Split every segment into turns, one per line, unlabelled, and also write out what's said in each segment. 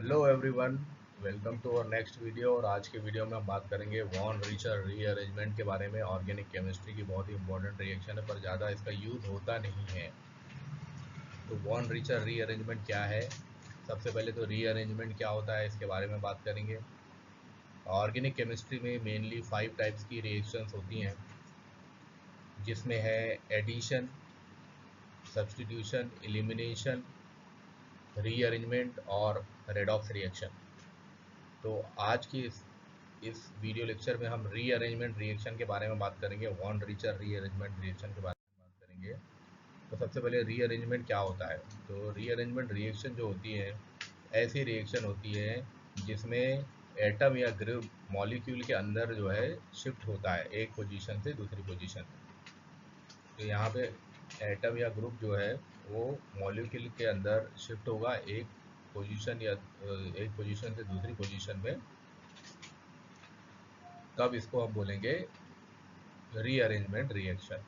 Hello everyone, welcome to our next video. और आज के वीडियो में हम बात करेंगे वॉन रिचर रीअरेंजमेंट के बारे में। ऑर्गेनिक केमिस्ट्री की बहुत ही इंपॉर्टेंट रिएक्शन है, पर ज़्यादा इसका यूज़ होता नहीं है। तो वॉन रिचर रीअरेंजमेंट क्या है? सबसे पहले तो रीअरेंजमेंट क्या होता है इसके बारे में बात करेंगे। ऑर्गेनिक केमिस्ट्री में मेनली 5 टाइप्स की रिएक्शंस होती हैं, जिसमें है एडिशन, सब्स्टिट्यूशन, एलिमिनेशन, रीअरेंजमेंट और रेडॉक्स रिएक्शन। तो आज की इस वीडियो लेक्चर में हम रीअरेंजमेंट रिएक्शन के बारे में बात करेंगे, वॉन रिचर रीअरेंजमेंट रिएक्शन के बारे में बात करेंगे। तो सबसे पहले रीअरेंजमेंट क्या होता है? तो रीअरेंजमेंट रिएक्शन जो होती है, ऐसी रिएक्शन होती है जिसमें एटम या ग्रुप मॉलिक्यूल के अंदर जो है शिफ्ट होता है एक पोजीशन से दूसरी पोजीशन। तो यहाँ पे एटम या ग्रुप जो है वो मॉलिक्यूल के अंदर शिफ्ट होगा एक पोजीशन या एक पोजीशन से दूसरी पोजीशन में, तब इसको हम बोलेंगे रीअरेंजमेंट रिएक्शन,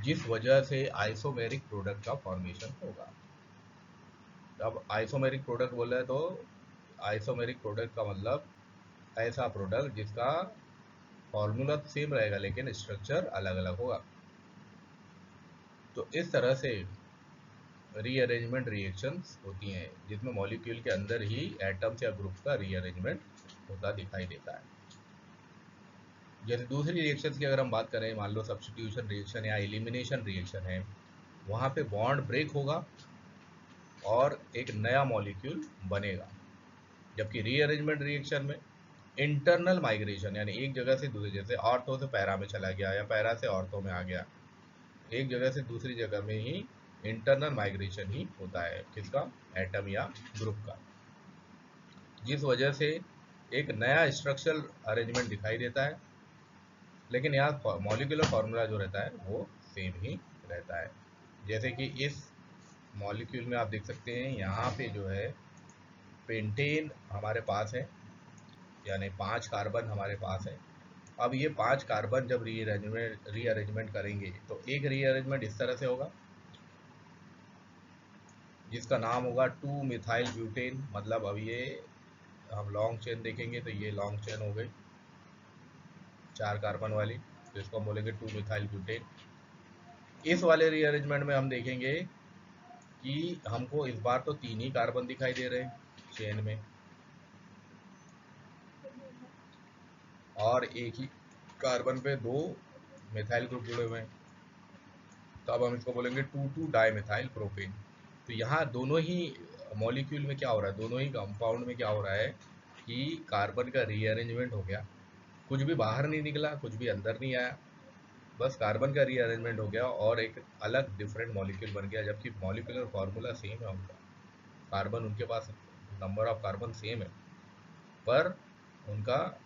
जिस वजह से आइसोमेरिक प्रोडक्ट का फॉर्मेशन होगा। अब आइसोमेरिक प्रोडक्ट बोले तो आइसोमेरिक प्रोडक्ट का मतलब ऐसा प्रोडक्ट जिसका फॉर्मूला सेम रहेगा लेकिन स्ट्रक्चर अलग अलग होगा। तो इस तरह से रीअरेंजमेंट रिएक्शंस होती हैं जिसमें मॉलिक्यूल के अंदर ही एटम्स या ग्रुप का रीअरेंजमेंट होता दिखाई देता है। जैसे दूसरी रिएक्शंस की अगर हम बात करें, मान लो सब्स्टिट्यूशन रिएक्शन या एलिमिनेशन रिएक्शन है, वहाँ पे बॉन्ड ब्रेक होगा और एक नया मॉलिक्यूल बनेगा। जबकि रीअरेंजमेंट रिएक्शन में इंटरनल माइग्रेशन, यानी एक जगह से दूसरी, जैसे ऑर्थो से पैरा में चला गया या पैरा से ऑर्थो में आ गया, एक जगह से दूसरी जगह में ही इंटरनल माइग्रेशन ही होता है किसका? एटम या ग्रुप का, जिस वजह से एक नया स्ट्रक्चरल अरेंजमेंट दिखाई देता है। लेकिन यहाँ मॉलिक्यूलर फार्मूला जो रहता है वो सेम ही रहता है। जैसे कि इस मॉलिक्यूल में आप देख सकते हैं, यहाँ पे जो है पेंटेन हमारे पास है, यानी 5 कार्बन हमारे पास है। अब ये 5 कार्बन जब रीअरेंजमेंट करेंगे तो एक रीअरेंजमेंट इस तरह से होगा जिसका नाम होगा 2 मिथाइल ब्यूटेन। मतलब अब ये हम लॉन्ग चेन देखेंगे तो ये लॉन्ग चेन हो गई 4 कार्बन वाली, तो इसको हम बोलेंगे 2 मिथाइल ब्यूटेन। इस वाले रीअरेंजमेंट में हम देखेंगे कि हमको इस बार तो 3 ही कार्बन दिखाई दे रहे हैं चेन में और एक ही कार्बन पे 2 मिथाइल ग्रुप जुड़े हुए हैं। तो अब हम इसको बोलेंगे 2,2 डाई मिथाइल प्रोपेन। तो यहाँ दोनों ही मॉलिक्यूल में क्या हो रहा है, दोनों ही कंपाउंड में क्या हो रहा है कि कार्बन का रीअरेंजमेंट हो गया। कुछ भी बाहर नहीं निकला, कुछ भी अंदर नहीं आया, बस कार्बन का रीअरेंजमेंट हो गया और एक अलग डिफरेंट मॉलिक्यूल बन गया। जबकि मॉलिक्यूलर फार्मूला सेम है उनका, कार्बन उनके पास नंबर ऑफ कार्बन सेम है, पर उनका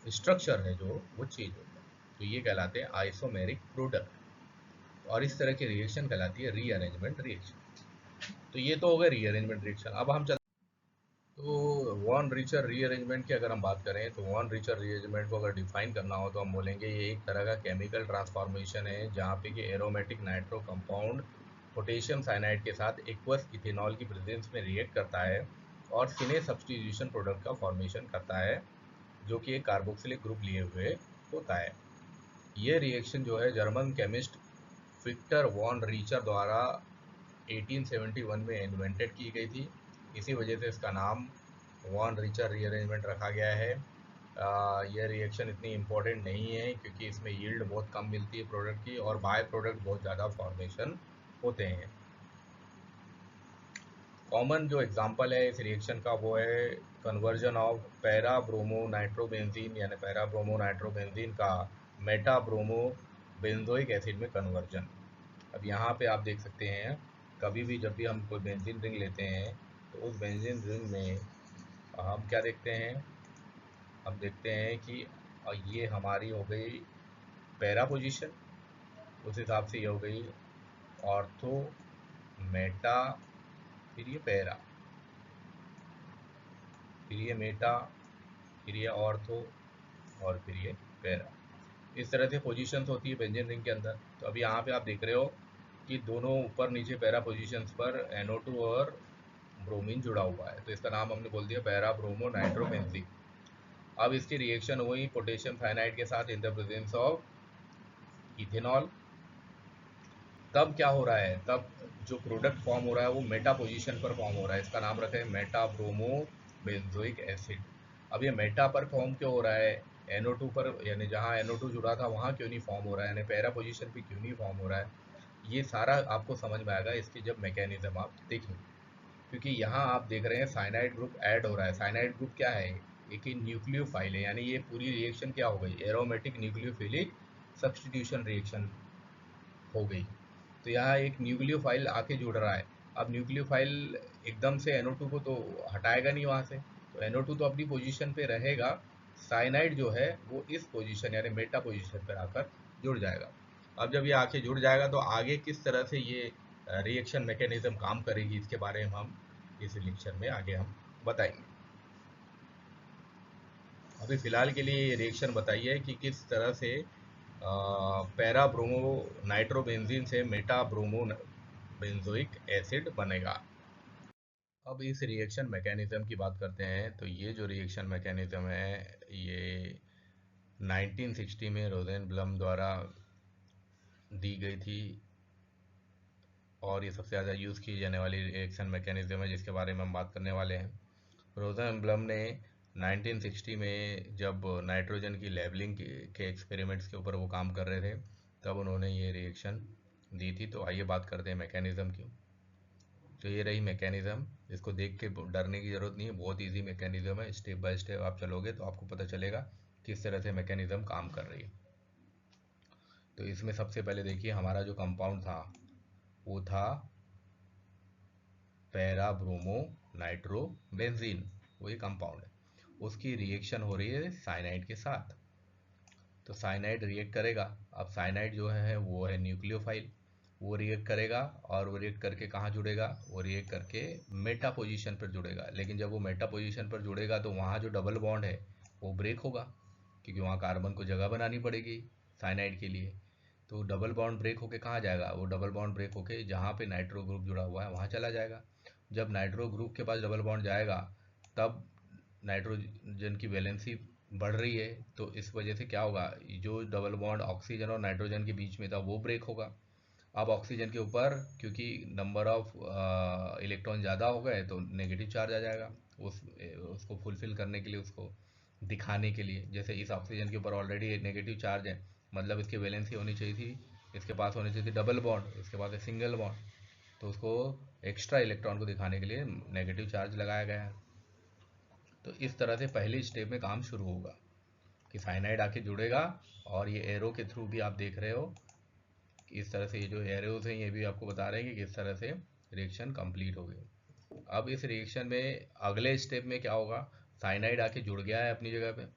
स्ट्रक्चर है जो वो चेंज हो गया। तो ये कहलाते हैं आइसोमेरिक प्रोडक्ट, और इस तरह की रिएक्शन कहलाती है रीअरेंजमेंट रिएक्शन। तो ये तो हो गया रीअरेंजमेंट रिएक्शन। अब हम चलते, तो वॉन रिचर रीअरेंजमेंट की अगर हम बात करें तो वॉन रिचर रीअरेंजमेंट को अगर डिफाइन करना हो तो हम बोलेंगे ये एक तरह का केमिकल ट्रांसफॉर्मेशन है जहाँ पे कि aromatic nitro compound potassium cyanide के साथ एक्वस इथेनॉल की प्रेजेंस में रिएक्ट करता है और सिने सब्स्टिट्यूशन प्रोडक्ट का फॉर्मेशन करता है, जो कि एक कार्बोक्सिलिक ग्रुप लिए हुए होता है। ये रिएक्शन जो है German chemist Victor von Richter द्वारा 1871 में इन्वेंटेड की गई थी। इसी वजह से इसका नाम वॉन रिचर रीअरेंजमेंट रखा गया है। यह रिएक्शन इतनी इम्पोर्टेंट नहीं है क्योंकि इसमें यील्ड बहुत कम मिलती है प्रोडक्ट की और बाय प्रोडक्ट बहुत ज़्यादा फॉर्मेशन होते हैं। कॉमन जो एग्जांपल है इस रिएक्शन का वो है conversion of para bromo nitrobenzene, यानी पैरा ब्रोमो नाइट्रोबेंजीन का मेटा ब्रोमो बेंजोइक एसिड में कन्वर्जन। अब यहाँ पे आप देख सकते हैं, कभी भी जब भी हम कोई बेंजीन रिंग लेते हैं तो उस बेंजीन रिंग में हम क्या देखते हैं, हम देखते हैं कि ये हमारी हो गई पैरा पोजीशन, उस हिसाब से ये हो गई ऑर्थो, मेटा, फिर ये पैरा, फिर ये मेटा, फिर ये ऑर्थो और फिर ये पैरा। इस तरह से पोजीशंस होती है बेंजीन रिंग के अंदर। तो अभी यहाँ पे आप देख रहे हो क्योंकि दोनों ऊपर नीचे पैरा पोजीशंस पर NO2 और ब्रोमीन जुड़ा हुआ है, तो इसका नाम हमने बोल दिया पैरा ब्रोमो नाइट्रोबेंजीन। अब इसकी रिएक्शन हुई पोटेशियम साइनाइड के साथ in the presence of ethanol. तब क्या हो रहा है, तब जो प्रोडक्ट फॉर्म हो रहा है वो मेटा पोजीशन पर फॉर्म हो रहा है, इसका नाम रखा है मेटा ब्रोमो बेंजोइक एसिड। अब ये मेटा पर फॉर्म क्यों हो रहा है, NO2 पर, यानी जहाँ NO2 जुड़ा था वहाँ क्यों नहीं फॉर्म हो रहा है, यानी पैरा पोजीशन पे क्यों नहीं फॉर्म हो रहा है, ये सारा आपको समझ में आएगा इसकी जब मैकेनिज्म आप देखेंगे। क्योंकि यहाँ आप देख रहे हैं साइनाइड ग्रुप ऐड हो रहा है। साइनाइड ग्रुप क्या है, एक ही न्यूक्लियोफाइल है, यानी ये पूरी रिएक्शन क्या हो गई, एरोमेटिक न्यूक्लियोफिलिक सब्स्टिट्यूशन रिएक्शन हो गई। तो यहाँ एक न्यूक्लियोफाइल आके जुड़ रहा है। अब न्यूक्लियोफाइल एकदम से NO2 को तो हटाएगा नहीं वहाँ से, तो NO2 तो अपनी पोजीशन पे रहेगा, साइनाइड जो है वो इस पोजीशन यानी मेटा पोजीशन पर आकर जुड़ जाएगा। अब जब ये आके जुड़ जाएगा तो आगे किस तरह से ये रिएक्शन मैकेनिज्म काम करेगी, इसके बारे में हम इस लेक्चर में आगे हम बताएंगे। अभी फिलहाल के लिए ये रिएक्शन बताइए कि किस तरह से पैरा ब्रोमो नाइट्रोबेंजीन से मेटा ब्रोमो बेंजोइक एसिड बनेगा। अब इस रिएक्शन मैकेनिज्म की बात करते हैं, तो ये जो रिएक्शन मैकेनिज्म है ये 1960 में रोजेनब्लम द्वारा दी गई थी और ये सबसे ज़्यादा यूज़ की जाने वाली रिएक्शन मैकेनिज्म है जिसके बारे में हम बात करने वाले हैं। रोजेनब्लम ने 1960 में जब नाइट्रोजन की लेबलिंग के एक्सपेरिमेंट्स के ऊपर वो काम कर रहे थे तब उन्होंने ये रिएक्शन दी थी। तो आइए बात करते हैं मैकेनिज्म की। तो ये रही मैकेनिज्म, इसको देख के डरने की ज़रूरत नहीं है, बहुत इजी मैकेनिज्म है। स्टेप बाय स्टेप आप चलोगे तो आपको पता चलेगा किस तरह से मैकेनिज्म काम कर रही है। तो इसमें सबसे पहले देखिए हमारा जो कंपाउंड था वो था पैरा ब्रोमो नाइट्रोबेंजीन, वही कंपाउंड है। उसकी रिएक्शन हो रही है साइनाइड के साथ, तो साइनाइड रिएक्ट करेगा। अब साइनाइड जो है वो है न्यूक्लियोफाइल, वो रिएक्ट करेगा और वो रिएक्ट करके कहाँ जुड़ेगा, वो रिएक्ट करके मेटा पोजीशन पर जुड़ेगा। लेकिन जब वो मेटा पोजीशन पर जुड़ेगा तो वहाँ जो डबल बॉन्ड है वो ब्रेक होगा, क्योंकि वहाँ कार्बन को जगह बनानी पड़ेगी साइनाइड के लिए। तो डबल बॉन्ड ब्रेक होके कहाँ जाएगा, वो डबल बॉन्ड ब्रेक होके जहाँ पे नाइट्रो ग्रुप जुड़ा हुआ है वहाँ चला जाएगा। जब नाइट्रो ग्रुप के पास डबल बॉन्ड जाएगा तब नाइट्रोजन की वैलेंसी बढ़ रही है, तो इस वजह से क्या होगा, जो डबल बॉन्ड ऑक्सीजन और नाइट्रोजन के बीच में था वो ब्रेक होगा। अब ऑक्सीजन के ऊपर क्योंकि नंबर ऑफ इलेक्ट्रॉन ज़्यादा हो गए तो नेगेटिव चार्ज आ जाएगा, उसको फुलफिल करने के लिए, उसको दिखाने के लिए। जैसे इस ऑक्सीजन के ऊपर ऑलरेडी नेगेटिव चार्ज है, मतलब इसकी वैलेंसी होनी चाहिए थी, इसके पास होनी चाहिए थी डबल बॉन्ड, इसके पास है सिंगल बॉन्ड, तो उसको एक्स्ट्रा इलेक्ट्रॉन को दिखाने के लिए नेगेटिव चार्ज लगाया गया है। तो इस तरह से पहली स्टेप में काम शुरू होगा कि साइनाइड आके जुड़ेगा, और ये एरो के थ्रू भी आप देख रहे हो कि इस तरह से ये जो एरोज हैं ये भी आपको बता रहे हैं कि किस तरह से रिएक्शन कंप्लीट हो गई। अब इस रिएक्शन में अगले स्टेप में क्या होगा, साइनाइड आके जुड़ गया है अपनी जगह पे,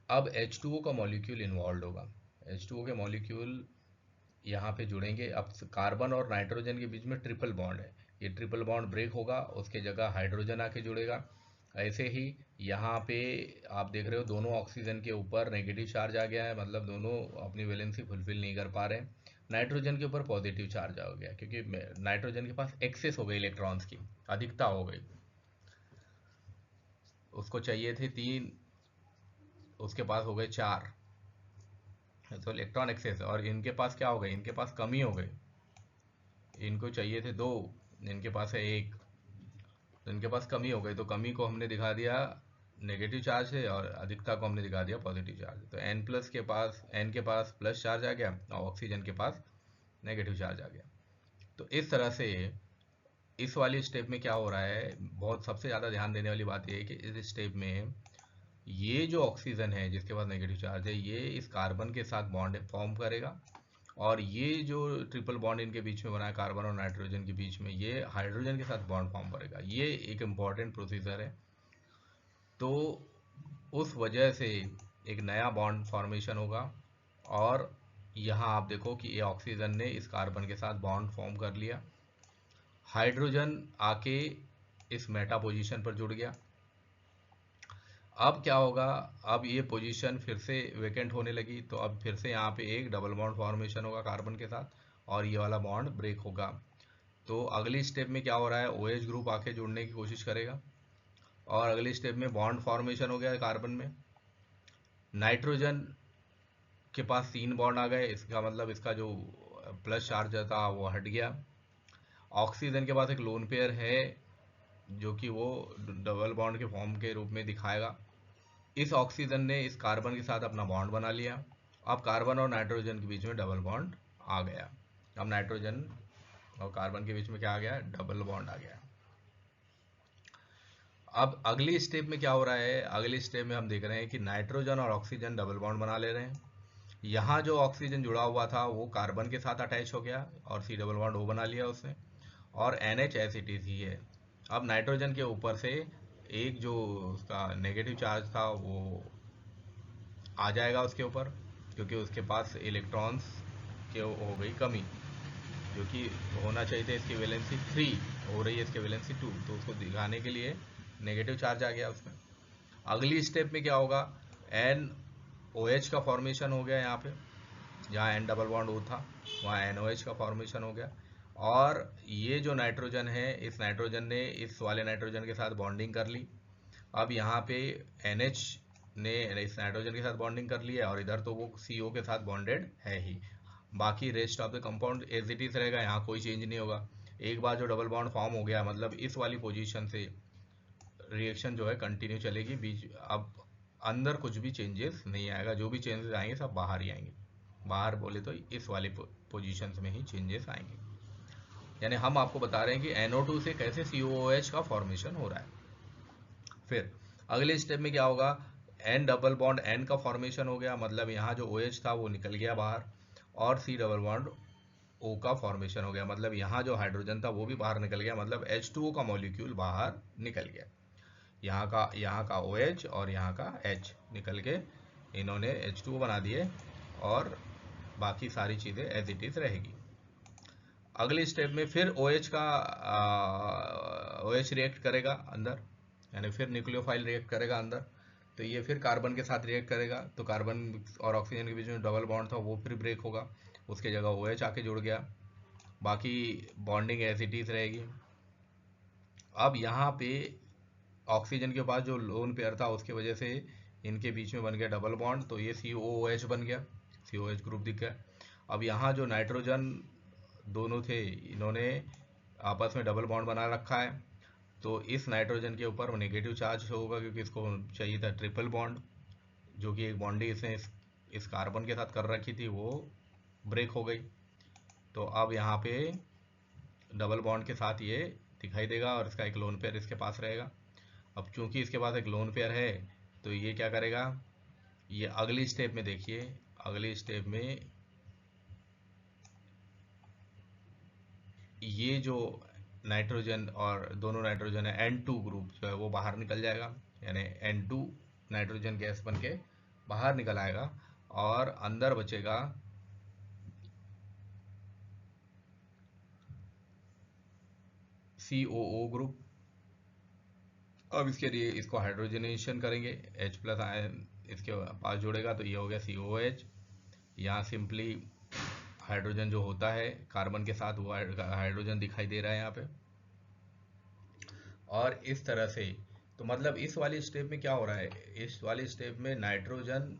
अब H2O का मॉलिक्यूल इन्वॉल्व होगा। H2O के मॉलिक्यूल यहाँ पे जुड़ेंगे। अब कार्बन और नाइट्रोजन के बीच में ट्रिपल बॉन्ड है, ये ट्रिपल बॉन्ड ब्रेक होगा, उसके जगह हाइड्रोजन आके जुड़ेगा। ऐसे ही यहाँ पे आप देख रहे हो दोनों ऑक्सीजन के ऊपर नेगेटिव चार्ज आ गया है, मतलब दोनों अपनी वैलेंसी फुलफिल नहीं कर पा रहे हैं। नाइट्रोजन के ऊपर पॉजिटिव चार्ज आ गया क्योंकि नाइट्रोजन के पास एक्सेस हो गई, इलेक्ट्रॉन्स की अधिकता हो गई, उसको चाहिए थे 3, उसके पास हो गए 4, तो इलेक्ट्रॉन एक्सेस। और इनके पास क्या हो गई, इनके पास कमी हो गई, इनको चाहिए थे 2, इनके पास है 1, तो इनके पास कमी हो गई, तो कमी को हमने दिखा दिया नेगेटिव चार्ज है और अधिकता को हमने दिखा दिया पॉजिटिव चार्ज। तो N के पास प्लस चार्ज आ गया और ऑक्सीजन के पास नेगेटिव चार्ज आ गया। तो इस तरह से इस वाली स्टेप में क्या हो रहा है, बहुत सबसे ज़्यादा ध्यान देने वाली बात यह है कि इस स्टेप में ये जो ऑक्सीजन है जिसके पास नेगेटिव चार्ज है ये इस कार्बन के साथ बॉन्ड फॉर्म करेगा, और ये जो ट्रिपल बॉन्ड इनके बीच में बना है कार्बन और नाइट्रोजन के बीच में, ये हाइड्रोजन के साथ बॉन्ड फॉर्म करेगा। ये एक इम्पॉर्टेंट प्रोसीजर है। तो उस वजह से एक नया बॉन्ड फॉर्मेशन होगा, और यहाँ आप देखो कि ये ऑक्सीजन ने इस कार्बन के साथ बॉन्ड फॉर्म कर लिया, हाइड्रोजन आके इस मेटा पोजीशन पर जुड़ गया। अब क्या होगा, अब ये पोजीशन फिर से वेकेंट होने लगी, तो अब फिर से यहाँ पे एक डबल बॉन्ड फॉर्मेशन होगा कार्बन के साथ, और ये वाला बॉन्ड ब्रेक होगा। तो अगली स्टेप में क्या हो रहा है, OH ग्रुप आके जुड़ने की कोशिश करेगा और अगली स्टेप में बॉन्ड फॉर्मेशन हो गया कार्बन में। नाइट्रोजन के पास 3 बॉन्ड आ गए, इसका मतलब इसका जो प्लस चार्ज था वो हट गया। ऑक्सीजन के पास एक लोन पेयर है जो कि वो डबल बॉन्ड के फॉर्म के रूप में दिखाएगा। इस ऑक्सीजन ने इस कार्बन के साथ अपना बॉन्ड बना लिया। अब कार्बन और नाइट्रोजन के बीच में डबल बॉन्ड आ गया। अब नाइट्रोजन और कार्बन के बीच में क्या आ गया, डबल बॉन्ड आ गया। अब अगली स्टेप में क्या हो रहा है, अगली स्टेप में हम देख रहे हैं कि नाइट्रोजन और ऑक्सीजन डबल बॉन्ड बना ले रहे हैं। यहाँ जो ऑक्सीजन जुड़ा हुआ था वो कार्बन के साथ अटैच हो गया और C डबल बॉन्ड O बना लिया उसने, और NH ऐसे ही है। अब नाइट्रोजन के ऊपर से एक जो उसका नेगेटिव चार्ज था वो आ जाएगा उसके ऊपर, क्योंकि उसके पास इलेक्ट्रॉन्स के हो गई कमी, जो कि होना चाहिए था इसकी वैलेंसी 3, हो रही है इसकी वैलेंसी 2, तो उसको दिखाने के लिए नेगेटिव चार्ज आ गया उसमें। अगली स्टेप में क्या होगा, NOH का फॉर्मेशन हो गया यहाँ पे, जहाँ N डबल बॉन्ड O था वहाँ NOH का फॉर्मेशन हो गया। और ये जो नाइट्रोजन है, इस नाइट्रोजन ने इस वाले नाइट्रोजन के साथ बॉन्डिंग कर ली। अब यहाँ पे NH ने इस नाइट्रोजन के साथ बॉन्डिंग कर ली है और इधर तो वो CO के साथ बॉन्डेड है ही। बाकी rest of the compound as it is रहेगा, यहाँ कोई चेंज नहीं होगा। एक बार जो डबल बॉन्ड फॉर्म हो गया, मतलब इस वाली पोजीशन से रिएक्शन जो है कंटिन्यू चलेगी, बीच अब अंदर कुछ भी चेंजेस नहीं आएगा, जो भी चेंजेस आएंगे सब बाहर ही आएंगे। बाहर बोले तो इस वाली पोजीशन में ही चेंजेस आएंगे। यानी हम आपको बता रहे हैं कि NO2 से कैसे COOH का फॉर्मेशन हो रहा है। फिर अगले स्टेप में क्या होगा, N डबल बॉन्ड N का फॉर्मेशन हो गया, मतलब यहाँ जो OH था वो निकल गया बाहर, और C डबल बॉन्ड O का फॉर्मेशन हो गया, मतलब यहाँ जो हाइड्रोजन था वो भी बाहर निकल गया, मतलब H2O का मॉलिक्यूल बाहर निकल गया। यहाँ का OH और यहाँ का H निकल के इन्होंने H2O बना दिए और बाकी सारी चीज़ें एज इट इज़ रहेगी। अगले स्टेप में फिर OH का OH रिएक्ट करेगा अंदर, यानी फिर न्यूक्लियोफाइल रिएक्ट करेगा अंदर, तो ये फिर कार्बन के साथ रिएक्ट करेगा, तो कार्बन और ऑक्सीजन के बीच में डबल बॉन्ड था वो फिर ब्रेक होगा, उसके जगह OH आके जुड़ गया, बाकी बॉन्डिंग एज इट इज रहेगी। अब यहाँ पे ऑक्सीजन के पास जो लोन पेयर था उसके वजह से इनके बीच में बन गया डबल बॉन्ड, तो ये COOH बन गया, COH ग्रुप दिख गया। अब यहाँ जो नाइट्रोजन दोनों थे इन्होंने आपस में डबल बॉन्ड बना रखा है, तो इस नाइट्रोजन के ऊपर नेगेटिव चार्ज होगा क्योंकि इसको चाहिए था ट्रिपल बॉन्ड, जो कि एक बॉन्डिंग इसने इस कार्बन के साथ कर रखी थी वो ब्रेक हो गई। तो अब यहाँ पे डबल बॉन्ड के साथ ये दिखाई देगा और इसका एक लोन पेयर इसके पास रहेगा। अब चूंकि इसके पास एक लोन पेयर है तो ये क्या करेगा, ये अगली स्टेप में देखिए, अगली स्टेप में ये जो नाइट्रोजन और दोनों नाइट्रोजन है N2 ग्रुप जो है वो बाहर निकल जाएगा, यानी N2 नाइट्रोजन गैस बन के बाहर निकल आएगा और अंदर बचेगा COO ग्रुप। अब इसके लिए इसको हाइड्रोजनेशन करेंगे, H प्लस आयन इसके पास जुड़ेगा तो ये हो गया COOH। यहाँ सिंपली हाइड्रोजन जो होता है कार्बन के साथ वो हाइड्रोजन दिखाई दे रहा है यहाँ पे। और इस तरह से तो मतलब इस वाली स्टेप में क्या हो रहा है, इस वाली स्टेप में नाइट्रोजन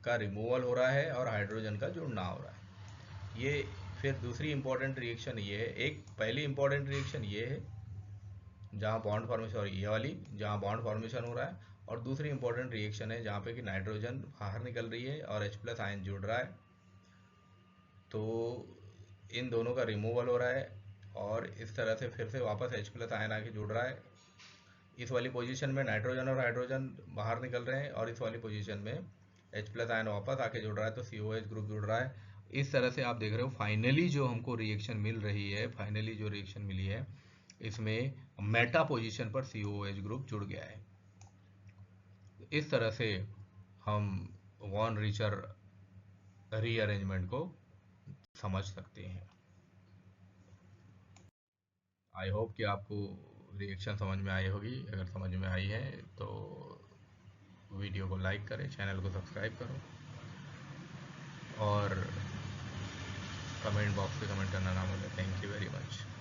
का रिमूवल हो रहा है और हाइड्रोजन का जुड़ना हो रहा है। ये फिर दूसरी इंपॉर्टेंट रिएक्शन ये है, एक पहली इंपॉर्टेंट रिएक्शन ये है जहाँ बॉन्ड फॉर्मेशन, और ये वाली जहाँ बॉन्ड फॉर्मेशन हो रहा है, और दूसरी इंपॉर्टेंट रिएक्शन है जहाँ पे कि नाइट्रोजन बाहर निकल रही है और H प्लस आयन जुड़ रहा है, तो इन दोनों का रिमूवल हो रहा है और इस तरह से फिर से वापस H प्लस आयन आके जुड़ रहा है। इस वाली पोजीशन में नाइट्रोजन और हाइड्रोजन बाहर निकल रहे हैं और इस वाली पोजीशन में H प्लस आयन वापस आके जुड़ रहा है, तो COH ग्रुप जुड़ रहा है। इस तरह से आप देख रहे हो फाइनली जो हमको रिएक्शन मिल रही है, फाइनली जो रिएक्शन मिली है इसमें मेटा पोजीशन पर COH ग्रुप जुड़ गया है। इस तरह से हम वॉन रीचर रीअरेंजमेंट को समझ सकते हैं। आई होप कि आपको रिएक्शन समझ में आई होगी। अगर समझ में आई है तो वीडियो को लाइक करें, चैनल को सब्सक्राइब करो और कमेंट बॉक्स पे कमेंट करना ना भूलें। Thank you very much.